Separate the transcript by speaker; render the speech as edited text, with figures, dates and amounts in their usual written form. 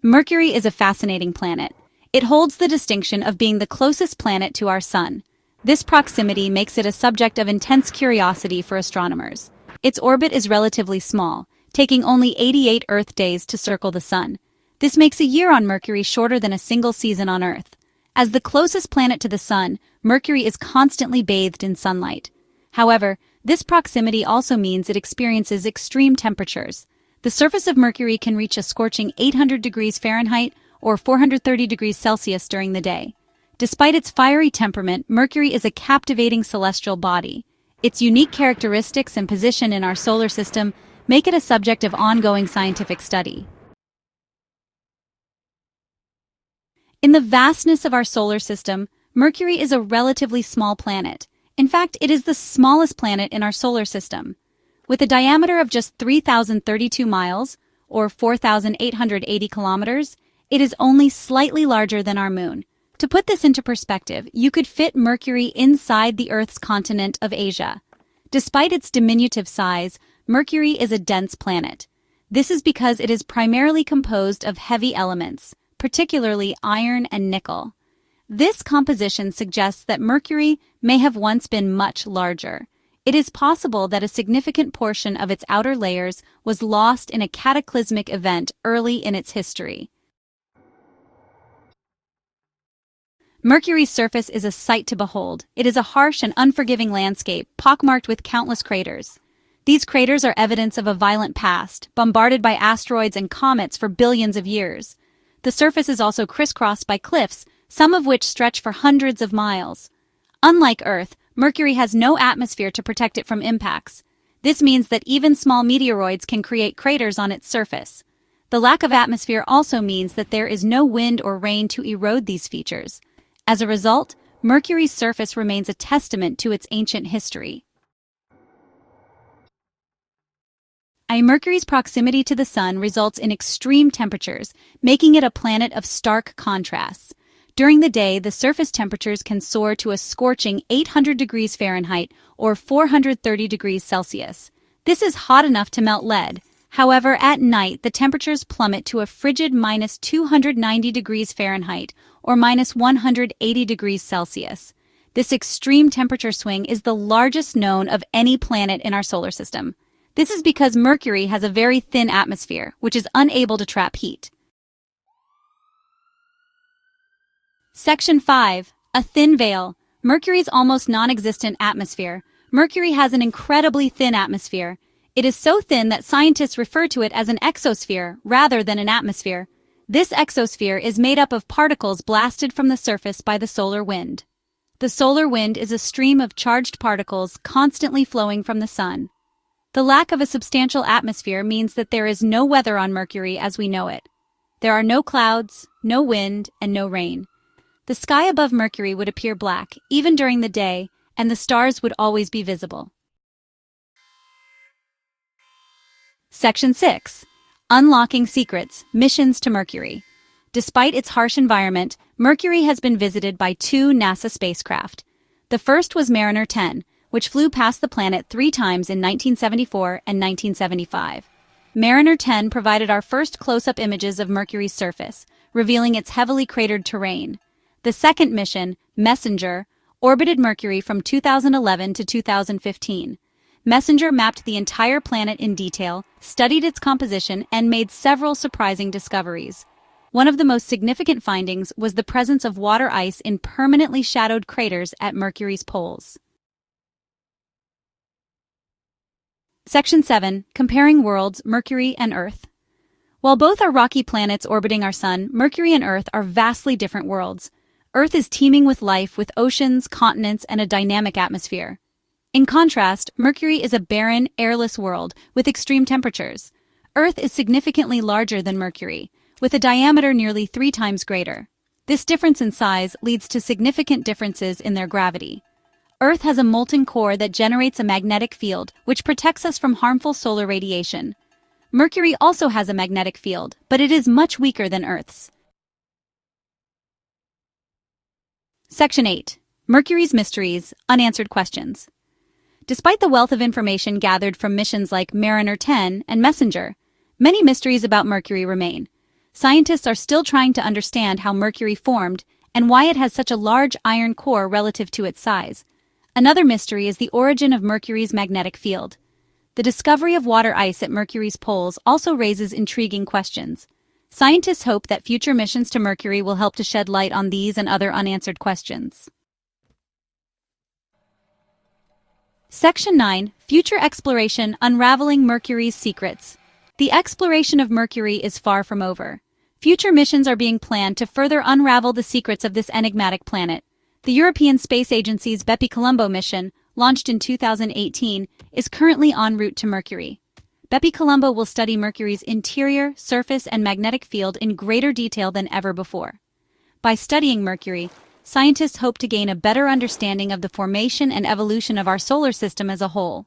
Speaker 1: Mercury is a fascinating planet. It holds the distinction of being the closest planet to our Sun. This proximity makes it a subject of intense curiosity for astronomers. Its orbit is relatively small, taking only 88 Earth days to circle the Sun. This makes a year on Mercury shorter than a single season on Earth. As the closest planet to the Sun, Mercury is constantly bathed in sunlight. However, this proximity also means it experiences extreme temperatures. The surface of Mercury can reach a scorching 800 degrees Fahrenheit or 430 degrees Celsius during the day. Despite its fiery temperament, Mercury is a captivating celestial body. Its unique characteristics and position in our solar system make it a subject of ongoing scientific study. In the vastness of our solar system, Mercury is a relatively small planet. In fact, it is the smallest planet in our solar system. With a diameter of just 3,032 miles, or 4,880 kilometers, it is only slightly larger than our Moon. To put this into perspective, you could fit Mercury inside the Earth's continent of Asia. Despite its diminutive size, Mercury is a dense planet. This is because it is primarily composed of heavy elements, particularly iron and nickel. This composition suggests that Mercury may have once been much larger. It is possible that a significant portion of its outer layers was lost in a cataclysmic event early in its history. Mercury's surface is a sight to behold. It is a harsh and unforgiving landscape, pockmarked with countless craters. These craters are evidence of a violent past, bombarded by asteroids and comets for billions of years. The surface is also crisscrossed by cliffs, some of which stretch for hundreds of miles. Unlike Earth, Mercury has no atmosphere to protect it from impacts. This means that even small meteoroids can create craters on its surface. The lack of atmosphere also means that there is no wind or rain to erode these features. As a result, Mercury's surface remains a testament to its ancient history. Mercury's proximity to the Sun results in extreme temperatures, making it a planet of stark contrasts. During the day, the surface temperatures can soar to a scorching 800 degrees Fahrenheit or 430 degrees Celsius. This is hot enough to melt lead. However, at night, the temperatures plummet to a frigid minus 290 degrees Fahrenheit or minus 180 degrees Celsius. This extreme temperature swing is the largest known of any planet in our solar system. This is because Mercury has a very thin atmosphere, which is unable to trap heat. Section 5. A thin veil. Mercury's almost non-existent atmosphere. Mercury has an incredibly thin atmosphere. It is so thin that scientists refer to it as an exosphere rather than an atmosphere. This exosphere is made up of particles blasted from the surface by the solar wind. The solar wind is a stream of charged particles constantly flowing from the Sun. The lack of a substantial atmosphere means that there is no weather on Mercury as we know it. There are no clouds, no wind, and no rain. The sky above Mercury would appear black, even during the day, and the stars would always be visible. Section 6. Unlocking Secrets, Missions to Mercury. Despite its harsh environment, Mercury has been visited by 2 NASA spacecraft. The first was Mariner 10, which flew past the planet 3 times in 1974 and 1975. Mariner 10 provided our first close-up images of Mercury's surface, revealing its heavily cratered terrain. The second mission, Messenger, orbited Mercury from 2011 to 2015. Messenger mapped the entire planet in detail, studied its composition, and made several surprising discoveries. One of the most significant findings was the presence of water ice in permanently shadowed craters at Mercury's poles. Section 7. Comparing worlds, Mercury and Earth. While both are rocky planets orbiting our Sun, Mercury and Earth are vastly different worlds. Earth is teeming with life, with oceans, continents, and a dynamic atmosphere. In contrast, Mercury is a barren, airless world with extreme temperatures. Earth is significantly larger than Mercury, with a diameter nearly 3 times greater. This difference in size leads to significant differences in their gravity. Earth has a molten core that generates a magnetic field, which protects us from harmful solar radiation. Mercury also has a magnetic field, but it is much weaker than Earth's. Section 8. Mercury's Mysteries, Unanswered Questions. Despite the wealth of information gathered from missions like Mariner 10 and Messenger, many mysteries about Mercury remain. Scientists are still trying to understand how Mercury formed and why it has such a large iron core relative to its size. Another mystery is the origin of Mercury's magnetic field. The discovery of water ice at Mercury's poles also raises intriguing questions. Scientists hope that future missions to Mercury will help to shed light on these and other unanswered questions. Section 9. Future Exploration: Unraveling Mercury's Secrets. The exploration of Mercury is far from over. Future missions are being planned to further unravel the secrets of this enigmatic planet. The European Space Agency's Bepi-Colombo mission, launched in 2018, is currently en route to Mercury. Bepi-Colombo will study Mercury's interior, surface, and magnetic field in greater detail than ever before. By studying Mercury, scientists hope to gain a better understanding of the formation and evolution of our solar system as a whole.